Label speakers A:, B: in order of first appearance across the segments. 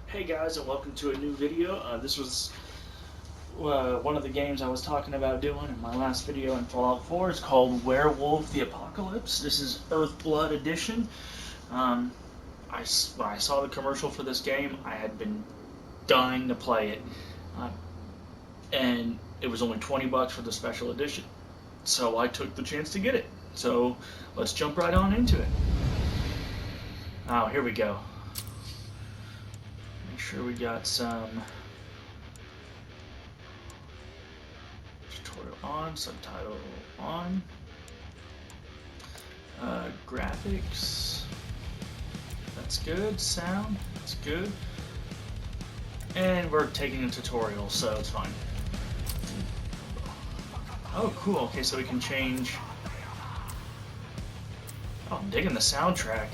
A: Hey guys, and welcome to a new video. This was one of the games I was talking about doing in my last video in Fallout 4. It's called Werewolf the Apocalypse. This is Earthblood Edition. When I saw the commercial for this game, I had been dying to play it. And it was only 20 bucks for the special edition. So I took the chance to get it. So let's jump right on into it. Oh, here we go. Make sure we got some tutorial on, subtitle on, graphics, that's good, sound, that's good, and we're taking a tutorial, so it's fine. Oh, cool, okay, so we can change. Oh, I'm digging the soundtrack.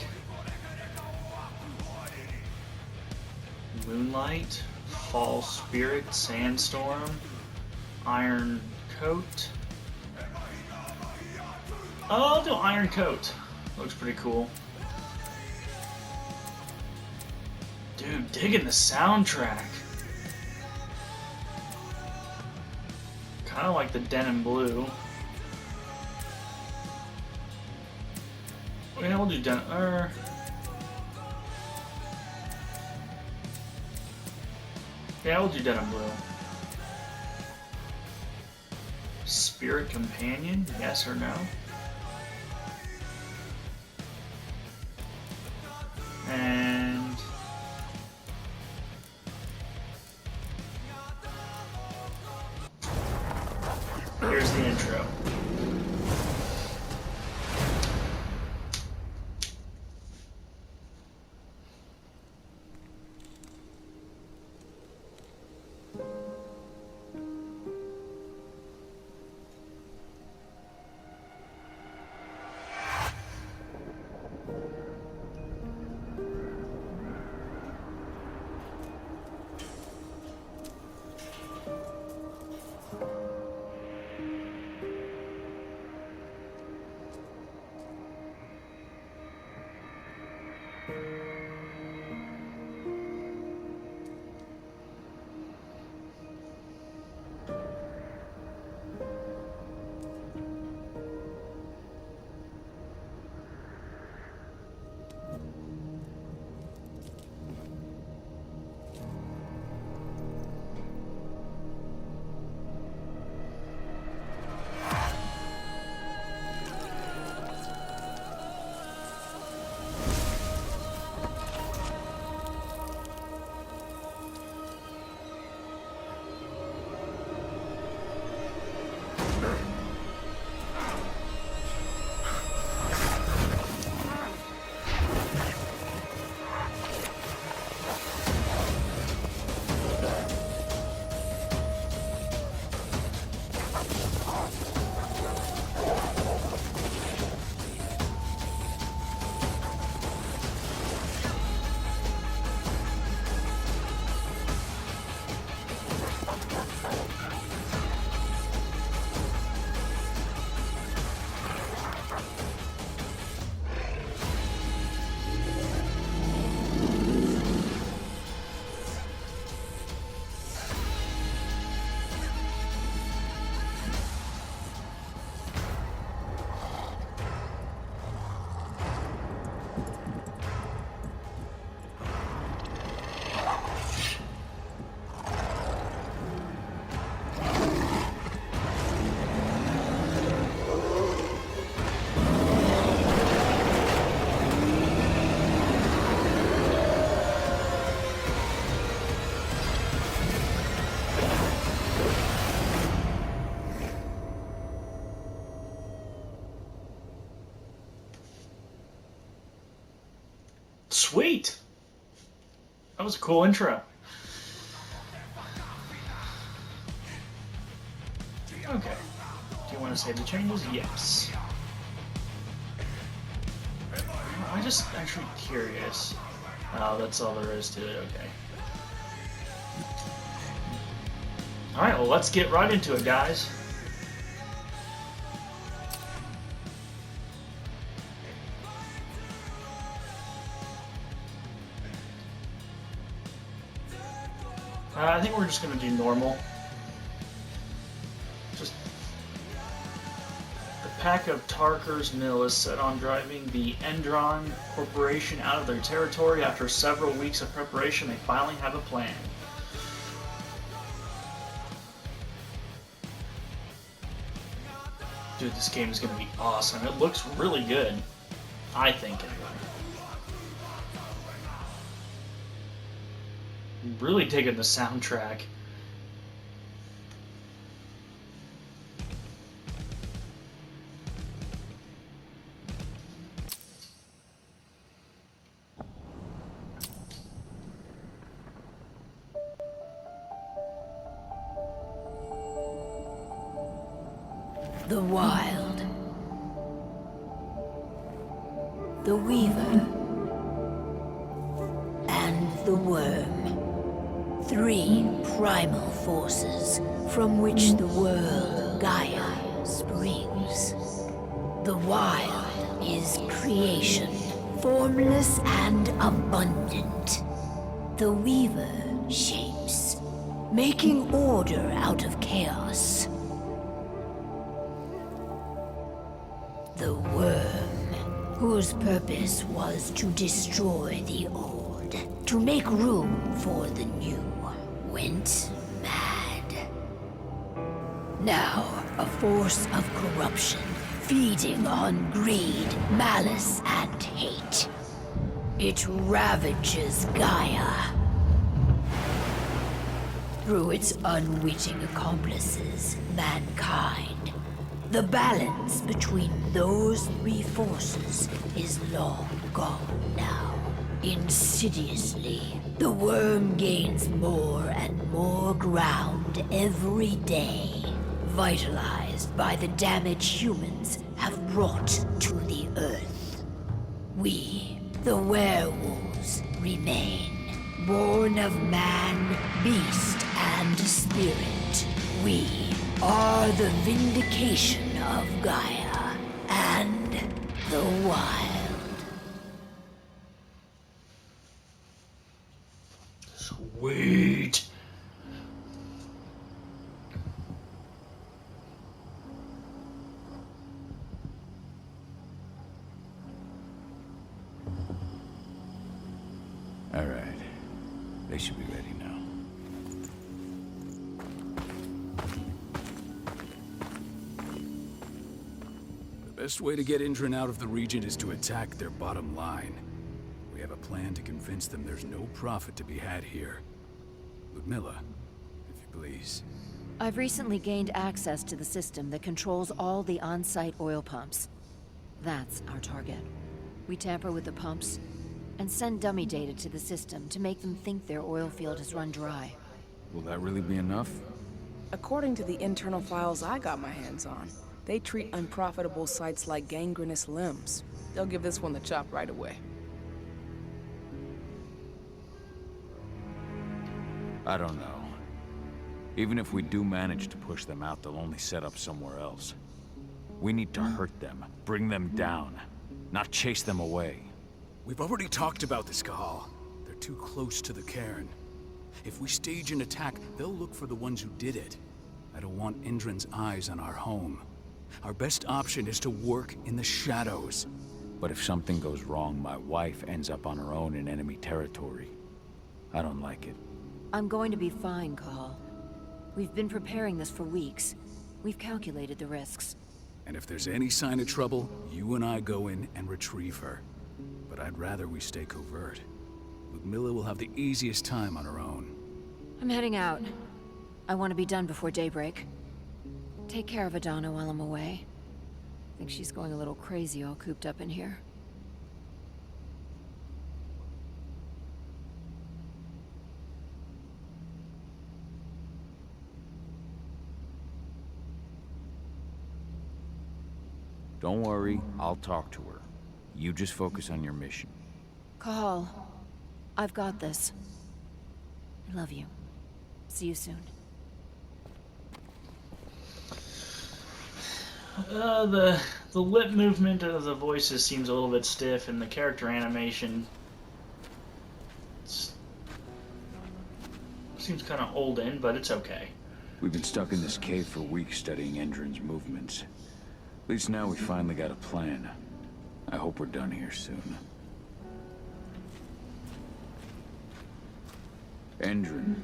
A: Moonlight, Fall Spirit, Sandstorm, Iron Coat. Oh, I'll do Iron Coat. Looks pretty cool. Dude, digging the soundtrack. Kind of like the Denim Blue. Yeah, we'll do Denim. Yeah, we'll do Denim Blue. Spirit Companion, yes or no? And here's the intro. Sweet! That was a cool intro. Okay. Do you want to save the changes? Yes. I'm just actually curious. Oh, that's all there is to it, okay. Alright, well let's get right into it, guys. I think we're just gonna do normal. Just the pack of Tarker's Mill is set on driving the Endron Corporation out of their territory. After several weeks of preparation, they finally have a plan. Dude, this game is gonna be awesome. It looks really good. I think, anyway. I'm really digging the soundtrack.
B: The Wild, the Weaver, and the Worm. 3 primal forces from which the world Gaia springs. The Wild is creation, formless and abundant. The Weaver shapes, making order out of chaos. The Worm, whose purpose was to destroy the old, to make room for the new, went mad. Now, a force of corruption, feeding on greed, malice, and hate. It ravages Gaia. Through its unwitting accomplices, mankind. The balance between those 3 forces is long gone now. Insidiously, the Worm gains more and more ground every day, vitalized by the damage humans have brought to the Earth. We, the werewolves, remain, born of man, beast, and spirit. We are the vindication of Gaia and the Wild.
A: Sweet.
C: All right. They should be ready now.
D: The best way to get Indran out of the region is to attack their bottom line. We have a plan to convince them there's no profit to be had here. Ludmilla, if you please.
E: I've recently gained access to the system that controls all the on-site oil pumps. That's our target. We tamper with the pumps and send dummy data to the system to make them think their oil field has run dry.
C: Will that really be enough?
F: According to the internal files I got my hands on, they treat unprofitable sites like gangrenous limbs. They'll give this one the chop right away.
C: I don't know. Even if we do manage to push them out, they'll only set up somewhere else. We need to hurt them, bring them down, not chase them away.
D: We've already talked about this, Cahal. They're too close to the cairn. If we stage an attack, they'll look for the ones who did it. I don't want Indran's eyes on our home. Our best option is to work in the shadows.
C: But if something goes wrong, my wife ends up on her own in enemy territory. I don't like it.
E: I'm going to be fine, Cahal. We've been preparing this for weeks. We've calculated the risks.
D: And if there's any sign of trouble, you and I go in and retrieve her. But I'd rather we stay covert. Ludmilla will have the easiest time on her own.
E: I'm heading out. I want to be done before daybreak. Take care of Adana while I'm away. I think she's going a little crazy all cooped up in here.
C: Don't worry, I'll talk to her. You just focus on your mission.
E: Cahal, I've got this. I love you. See you soon.
A: The lip movement of the voices seems a little bit stiff, and the character animation Seems kind of old in, but it's okay.
C: We've been stuck in this cave for weeks studying Endrin's movements. At least now we finally got a plan. I hope we're done here soon. Endrin.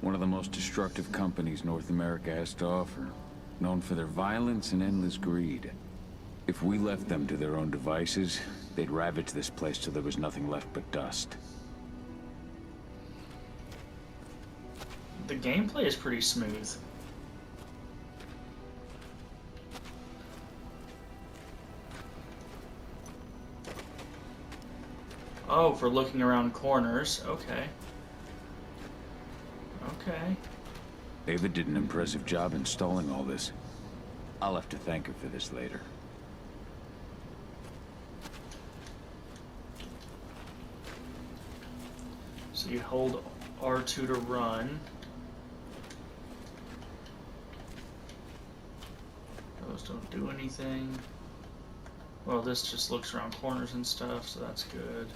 C: One of the most destructive companies North America has to offer. Known for their violence and endless greed. If we left them to their own devices, they'd ravage this place till there was nothing left but dust.
A: The gameplay is pretty smooth. Oh, for looking around corners. Okay. Okay.
C: Ava did an impressive job installing all this. I'll have to thank her for this later.
A: So you hold R2 to run. Those don't do anything. Well, this just looks around corners and stuff, so that's good.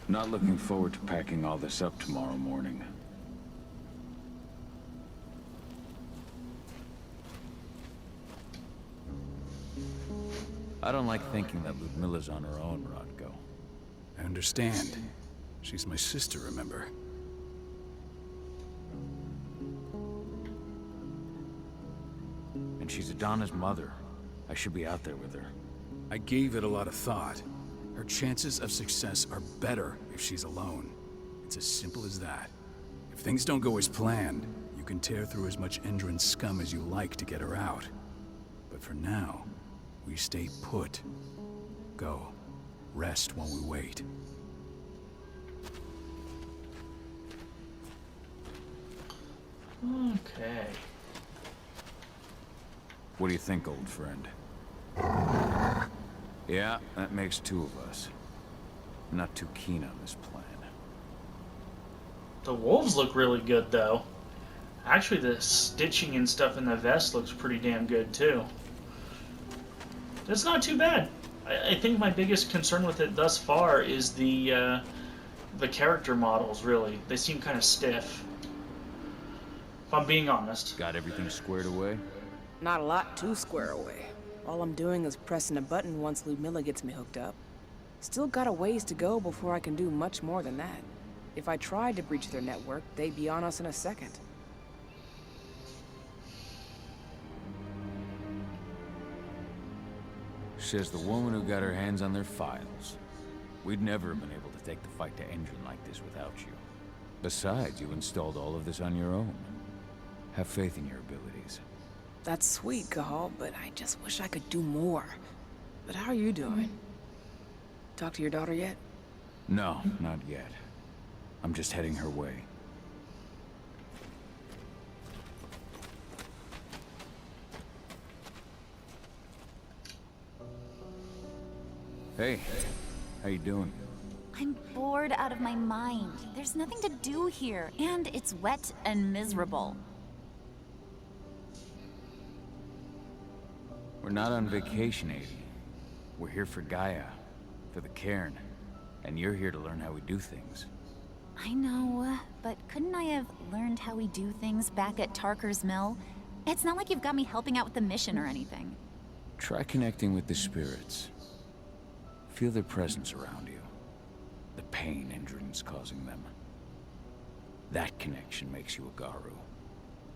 C: Not looking forward to packing all this up tomorrow morning. I don't like thinking that Ludmilla's on her own, Rodko.
D: I understand. She's my sister, remember?
C: And she's Adana's mother. I should be out there with her.
D: I gave it a lot of thought. Her chances of success are better if she's alone. It's as simple as that. If things don't go as planned, you can tear through as much Endrin scum as you like to get her out. But for now, we stay put. Go. Rest while we wait.
A: Okay.
C: What do you think, old friend? Yeah, that makes two of us. I'm not too keen on this plan.
A: The wolves look really good, though. Actually, the stitching and stuff in the vest looks pretty damn good, too. It's not too bad. I think my biggest concern with it thus far is the character models, really. They seem kind of stiff. If I'm being honest.
C: Got everything squared away?
F: Not a lot to square away. All I'm doing is pressing a button once Ludmilla gets me hooked up. Still got a ways to go before I can do much more than that. If I tried to breach their network, they'd be on us in a second.
C: Says the woman who got her hands on their files. We'd never have been able to take the fight to Endrin like this without you. Besides, you installed all of this on your own. Have faith in your abilities.
F: That's sweet, Cahal, but I just wish I could do more. But how are you doing? Talk to your daughter yet?
C: No, not yet. I'm just heading her way. Hey, how you doing?
G: I'm bored out of my mind. There's nothing to do here, and it's wet and miserable.
C: We're not on vacation, Adie. We're here for Gaia, for the cairn, and you're here to learn how we do things.
G: I know, but couldn't I have learned how we do things back at Tarker's Mill? It's not like you've got me helping out with the mission or anything.
C: Try connecting with the spirits. Feel their presence around you. The pain Endrin's causing them. That connection makes you a Garu.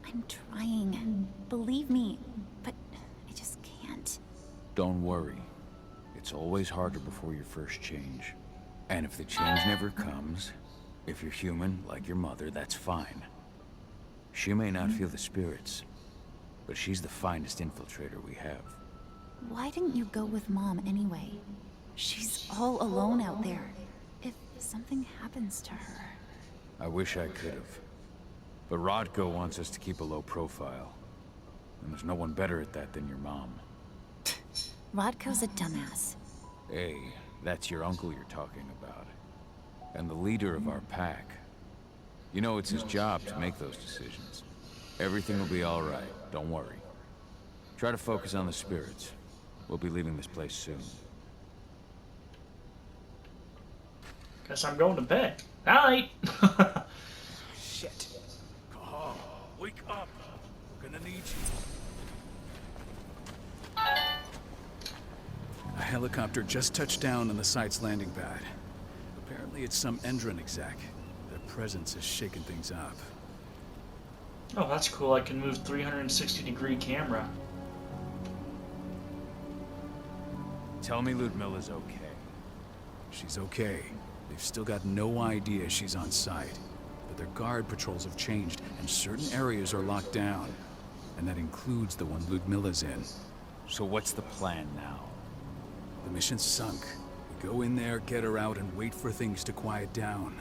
G: I'm trying. Believe me, but I just can't.
C: Don't worry. It's always harder before your first change. And if the change never comes, if you're human, like your mother, that's fine. She may not feel the spirits, but she's the finest infiltrator we have.
G: Why didn't you go with Mom anyway? She's all alone out there. If something happens to her...
C: I wish I could have. But Rodko wants us to keep a low profile. And there's no one better at that than your mom.
G: Rodko's a dumbass.
C: Hey, that's your uncle you're talking about. And the leader of our pack. You know it's his job to make those decisions. Everything will be all right, don't worry. Try to focus on the spirits. We'll be leaving this place soon.
A: Guess I'm going to bed. Night!
F: Shit.
D: helicopter just touched down on the site's landing pad. Apparently it's some Endron exec. Their presence is shaking things up.
A: Oh, that's cool. I can move 360-degree camera.
C: Tell me Ludmilla's okay.
D: She's okay. They've still got no idea she's on site. But their guard patrols have changed, and certain areas are locked down. And that includes the one Ludmilla's in.
C: So what's the plan now?
D: The mission's sunk. We go in there, get her out, and wait for things to quiet down.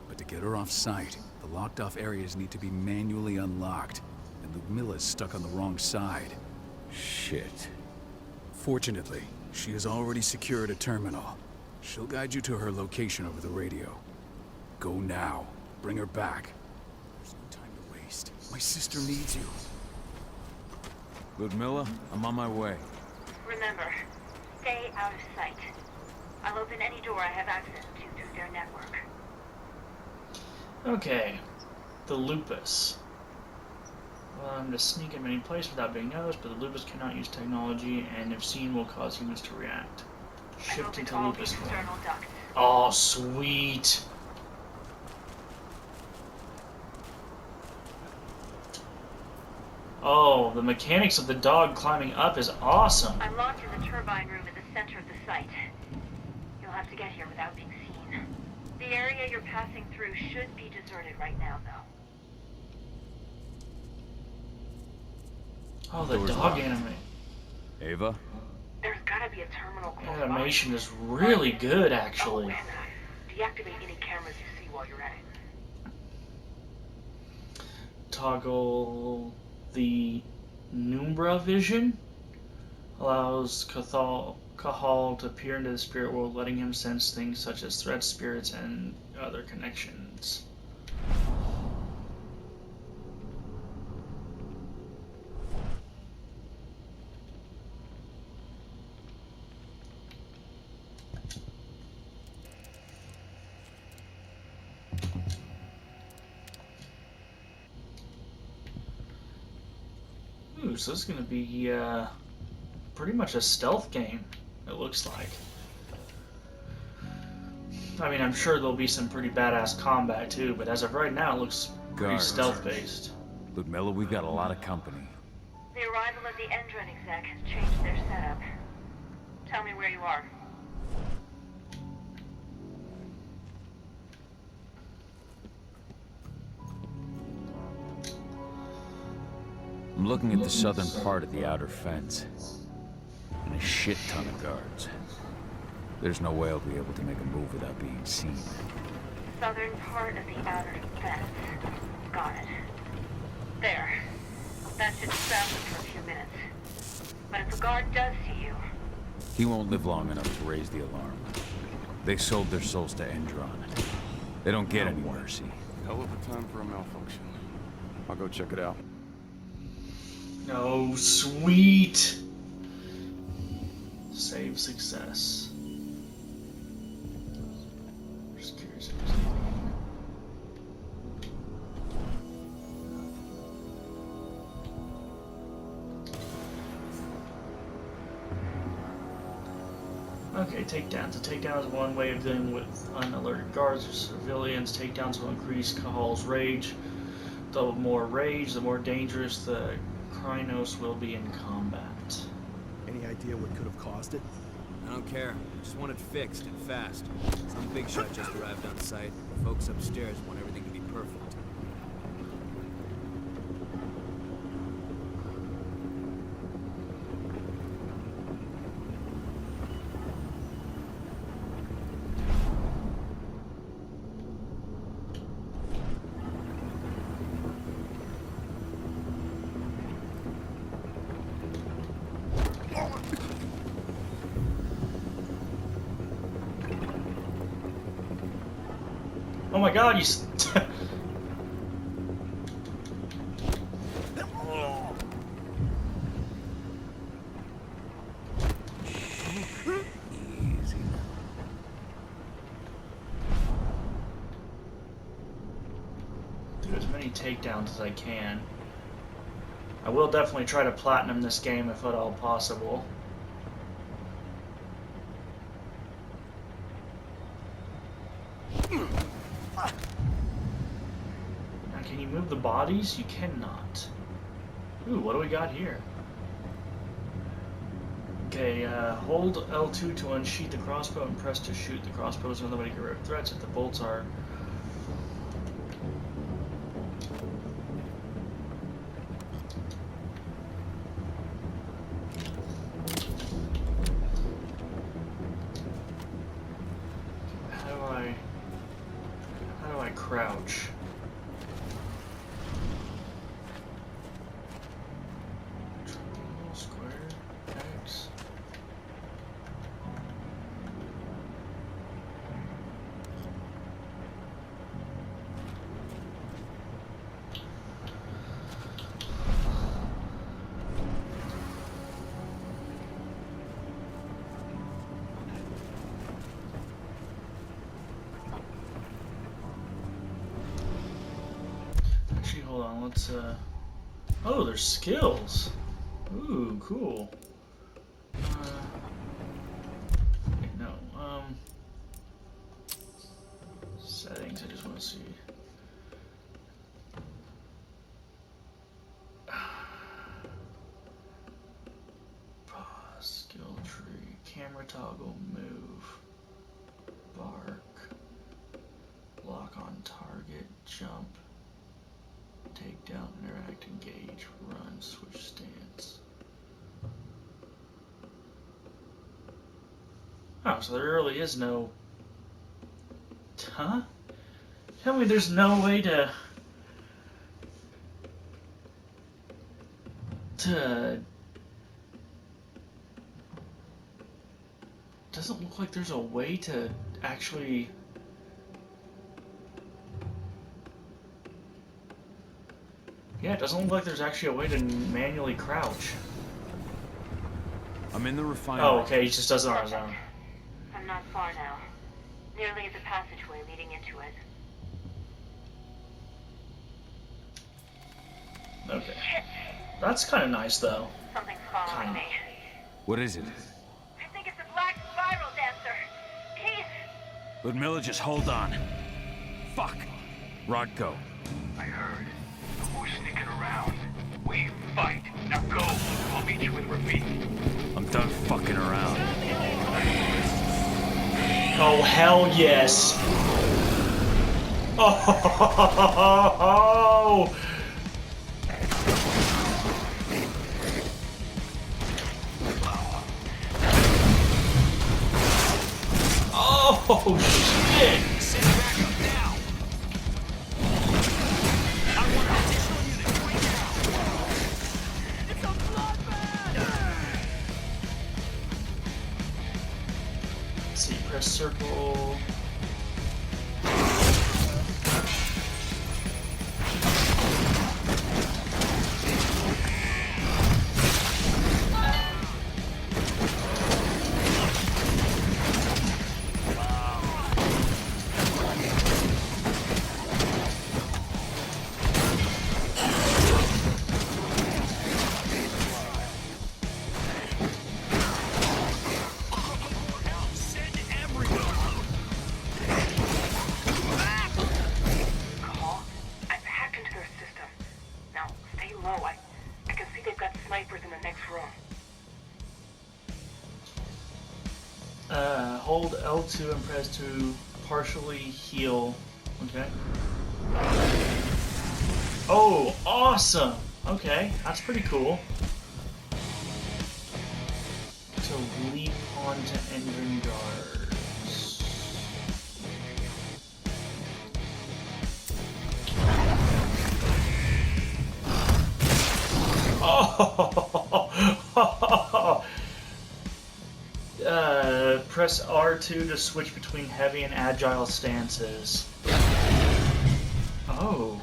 D: But to get her off site, the locked-off areas need to be manually unlocked. And Ludmilla's stuck on the wrong side.
C: Shit.
D: Fortunately, she has already secured a terminal. She'll guide you to her location over the radio. Go now. Bring her back. There's no time to waste. My sister needs you.
C: Ludmilla, I'm on my way.
H: Remember, stay out of sight. I'll open any door I have access to through their network.
A: Okay. The lupus. To sneak in many places without being noticed, but the lupus cannot use technology, and if seen, will cause humans to react. Shift into lupus mode. Oh, sweet. Oh, the mechanics of the dog climbing up is awesome.
H: I'm locked in the turbine room at the center of the site. You'll have to get here without being seen. The area you're passing through should be deserted right now, though.
A: Oh, the dog anime.
C: Ava?
H: There's gotta be a terminal close by.
A: Animation is really good, actually.
H: Oh, and deactivate any cameras you see while you're at it.
A: Toggle the Numbra vision. Allows Cahal to peer into the spirit world, letting him sense things such as threats, spirits, and other connections. Ooh, so this is going to be pretty much a stealth game, it looks like. I mean, I'm sure there'll be some pretty badass combat too, but as of right now, it looks pretty stealth-based.
C: Ludmilla, we've got a lot of company.
H: The arrival of the Endron exec has changed their setup. Tell me where you are.
C: I'm looking at the southern part of the outer fence. And a shit ton of guards. There's no way I'll be able to make a move without being seen.
H: Southern part of the outer fence. Got it. There. That should stop them for a few minutes. But if a guard does see you...
C: He won't live long enough to raise the alarm. They sold their souls to Endron. They don't get any mercy.
I: Hell of a time for a malfunction. I'll go check it out.
A: Oh, sweet! Save success. Just curious if there's anything. Okay, takedowns. A takedown is one way of dealing with unalerted guards or civilians. Takedowns will increase Cahal's rage. The more rage, the more dangerous the Krynos will be in combat.
J: Any idea what could have caused it?
K: I don't care. I just want it fixed and fast. Some big shot just arrived on site. The folks upstairs want everything to be perfect.
A: Oh my god, you
C: Easy.
A: do as many takedowns as I can. I will definitely try to platinum this game if at all possible. can you move the bodies? You cannot. Ooh, what do we got here? Okay, hold L2 to unsheath the crossbow and press to shoot. The crossbow is another way to get rid of threats if the bolts are... How do I crouch? Triangle, square, X. Actually, hold on, let's, oh, there's skills! Ooh, cool. Wait, no, settings, I just want to see. Pause, skill tree, camera toggle, move, bark, lock on target, jump, take down, interact, engage, run, switch stance. Oh, so there really is no... Huh? Tell me there's no way to... Doesn't look like there's a way to actually... Yeah, it doesn't look like there's actually a way to manually crouch.
C: I'm in the refinery.
A: Oh, okay, he just does it on his own.
H: I'm not far now. Nearly the passageway leading into it.
A: Okay. That's kind of nice, though.
H: Something's following me.
C: What is it?
H: I think it's a black spiral dancer. He's...
C: Ludmilla, just hold on. Fuck. Rod, go.
D: I heard. Who's sneaking around? We fight. Now go. I'll meet you with Rafik.
C: I'm done fucking around.
A: Oh, hell yes. Oh, oh shit. Let's see, press circle. Hold L2 and press to partially heal. Okay. Oh, awesome! Okay, that's pretty cool. So leap onto engine guards. Oh! Press R2 to switch between heavy and agile stances. Oh.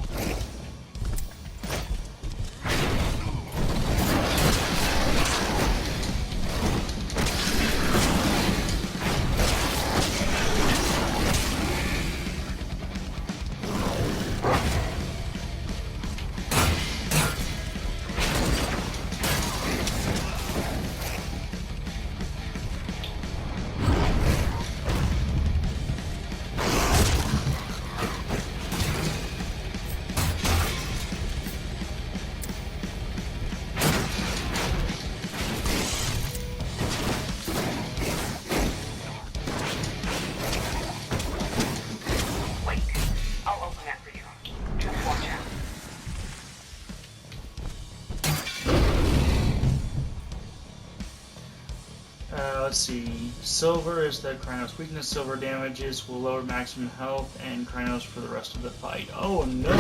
A: let's see. Silver is the Krynos weakness. Silver damages will lower maximum health and Krynos for the rest of the fight. Oh no!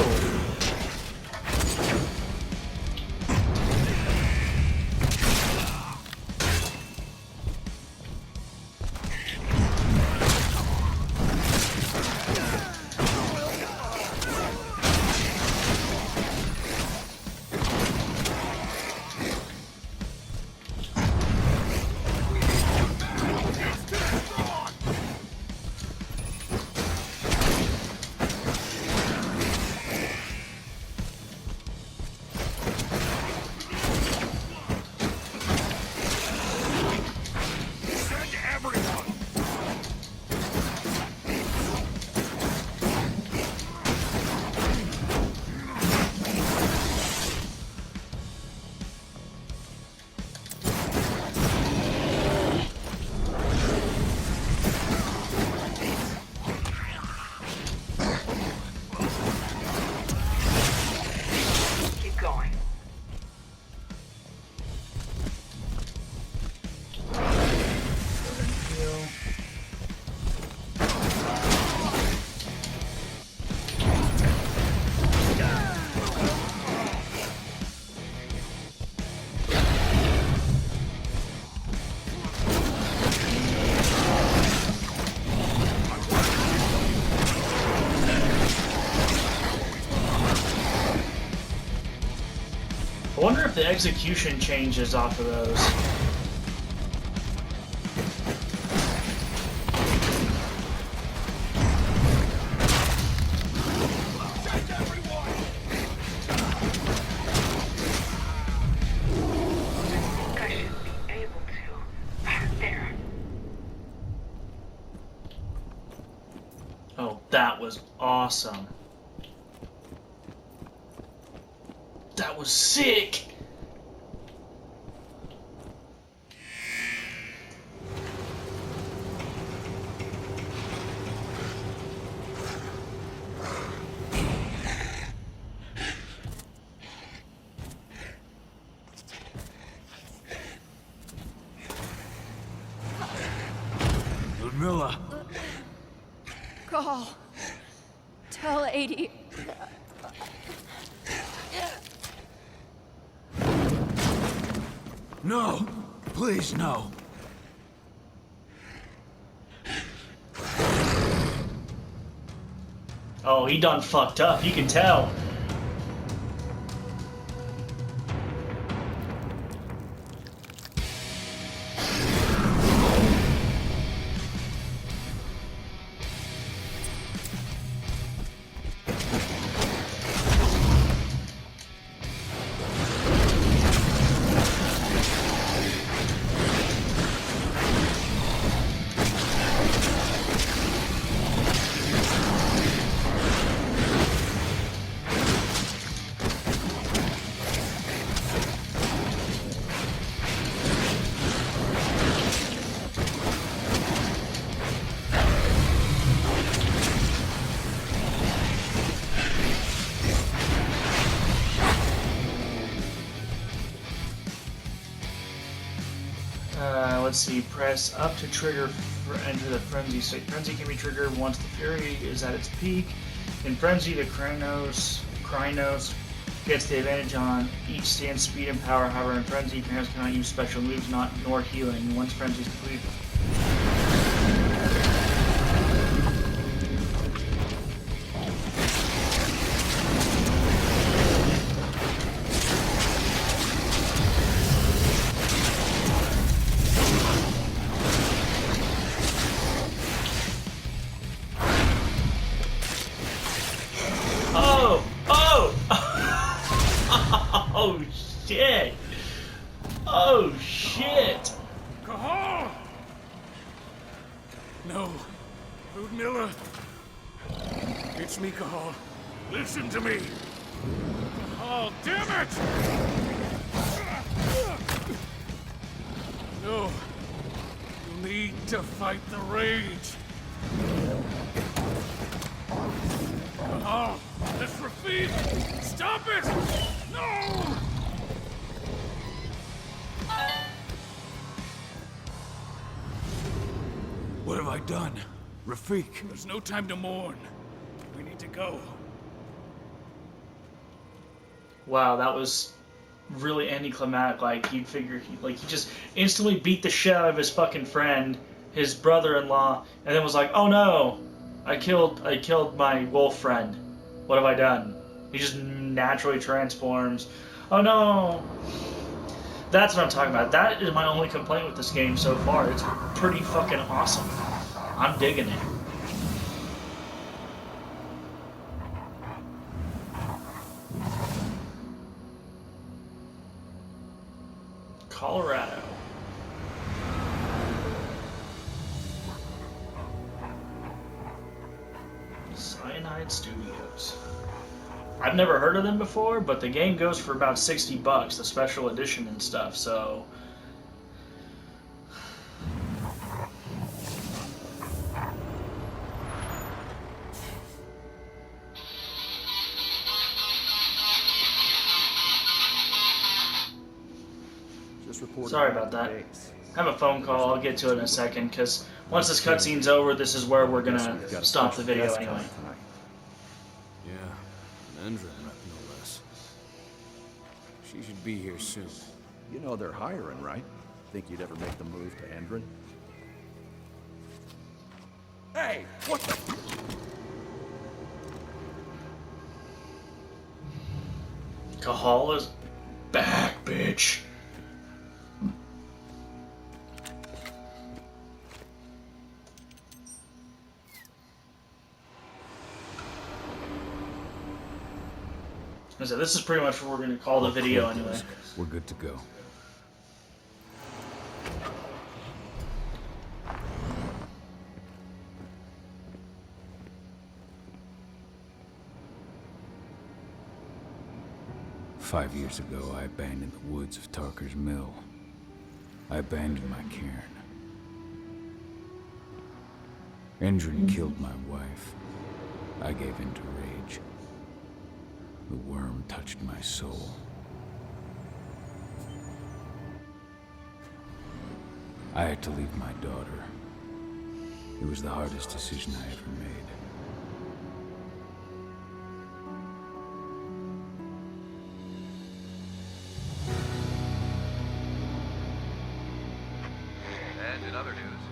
A: I wonder if the execution changes off of those. Oh, that was awesome. That was sick!
C: Ludmilla!
E: Call. Tell 80.
C: No! Please, no!
A: Oh, he done fucked up, you can tell. Let's see, press up to trigger enter the frenzy state. Frenzy can be triggered once the fury is at its peak. In frenzy, the Krynos gets the advantage on each stand speed and power. However, in frenzy, Krynos cannot use special moves, nor healing once frenzy is completed. Oh shit! Oh shit!
D: Cahal! No, Ludmilla. It's me, Cahal. Listen to me. Cahal, damn it! No, you need to fight the rage. Cahal, this Rafid! Stop it! No! I done? Rafik. There's no time to mourn. We need to go.
A: Wow, that was really anticlimactic. Like, he just instantly beat the shit out of his fucking friend, his brother-in-law, and then was like, oh no, I killed my wolf friend. What have I done? He just naturally transforms. Oh no. That's what I'm talking about. That is my only complaint with this game so far. It's pretty fucking awesome. I'm digging it. Colorado. Cyanide Studios. I've never heard of them before, but the game goes for about $60, the special edition and stuff, so... Sorry about that. I have a phone call. I'll get to it in a second, because once this cutscene's over, this is where we're gonna stop the video anyway.
K: Yeah, an Endron rep, no less. She should be here soon.
J: You know they're hiring, right? Think you'd ever make the move to Endron? Hey, what the...
A: Kahala's back, bitch. So this is pretty much what we're going to call the video anyway.
C: We're good to go. Five years ago, I abandoned the woods of Tarker's Mill. I abandoned my cairn. Endron killed my wife. I gave in to rage. The worm touched my soul. I had to leave my daughter. It was the hardest decision I ever made.
L: And in other news,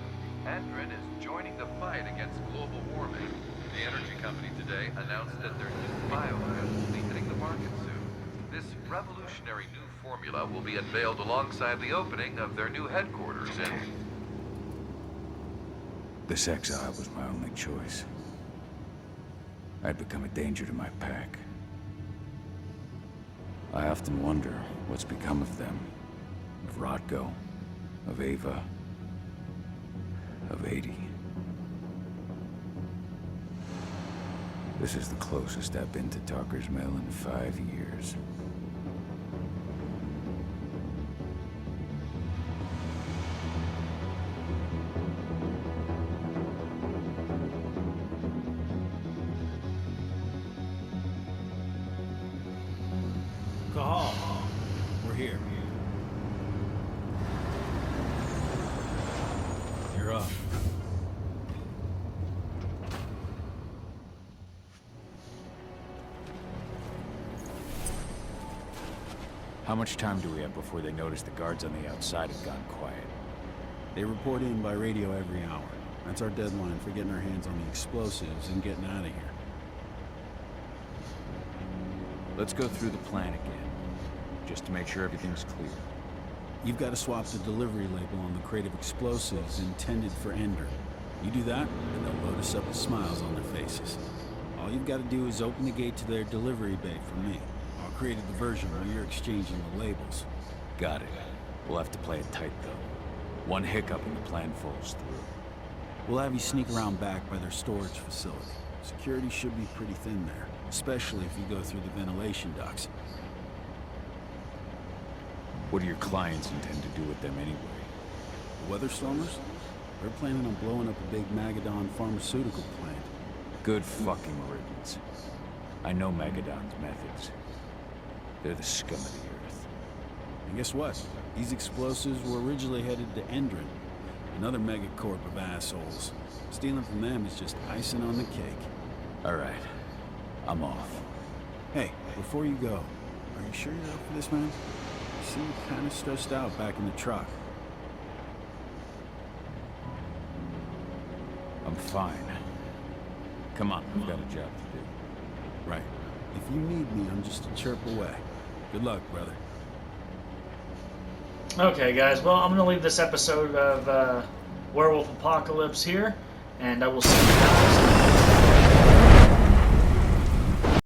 L: Endron is joining the fight against global warming. The energy company today announced that their new biomass will be hitting the market soon. This revolutionary new formula will be unveiled alongside the opening of their new headquarters in...
C: This exile was my only choice. I'd become a danger to my pack. I often wonder what's become of them. Of Rodko, of Ava, of 80. This is the closest I've been to Tarker's Mill in 5 years.
K: Cahal, we're here. You're up.
C: How much time do we have before they notice the guards on the outside have gone quiet?
M: They report in by radio every hour. That's our deadline for getting our hands on the explosives and getting out of here.
C: Let's go through the plan again, just to make sure everything's clear.
M: You've got to swap the delivery label on the crate of explosives intended for Endron. You do that, and they'll load us up with smiles on their faces. All you've got to do is open the gate to their delivery bay for me. I'll create a diversion while you're exchanging the labels.
C: Got it. We'll have to play it tight, though. One hiccup and the plan falls through.
M: We'll have you sneak around back by their storage facility. Security should be pretty thin there, especially if you go through the ventilation ducts.
C: What do your clients intend to do with them anyway?
M: The Weatherstormers? They're planning on blowing up a big Magadon pharmaceutical plant.
C: Good fucking riddance. I know Magadon's methods. They're the scum of the earth.
M: And guess what? These explosives were originally headed to Endron. Another megacorp of assholes. Stealing from them is just icing on the cake.
C: Alright. I'm off.
M: Hey, before you go, are you sure you're up for this, man? You seem kind of stressed out back in the truck.
C: I'm fine. Come on, I've got a job to do.
M: Right. If you need me, I'm just a chirp away. Good luck, brother.
A: Okay, guys. Well, I'm going to leave this episode of Werewolf Apocalypse here, and I will see you guys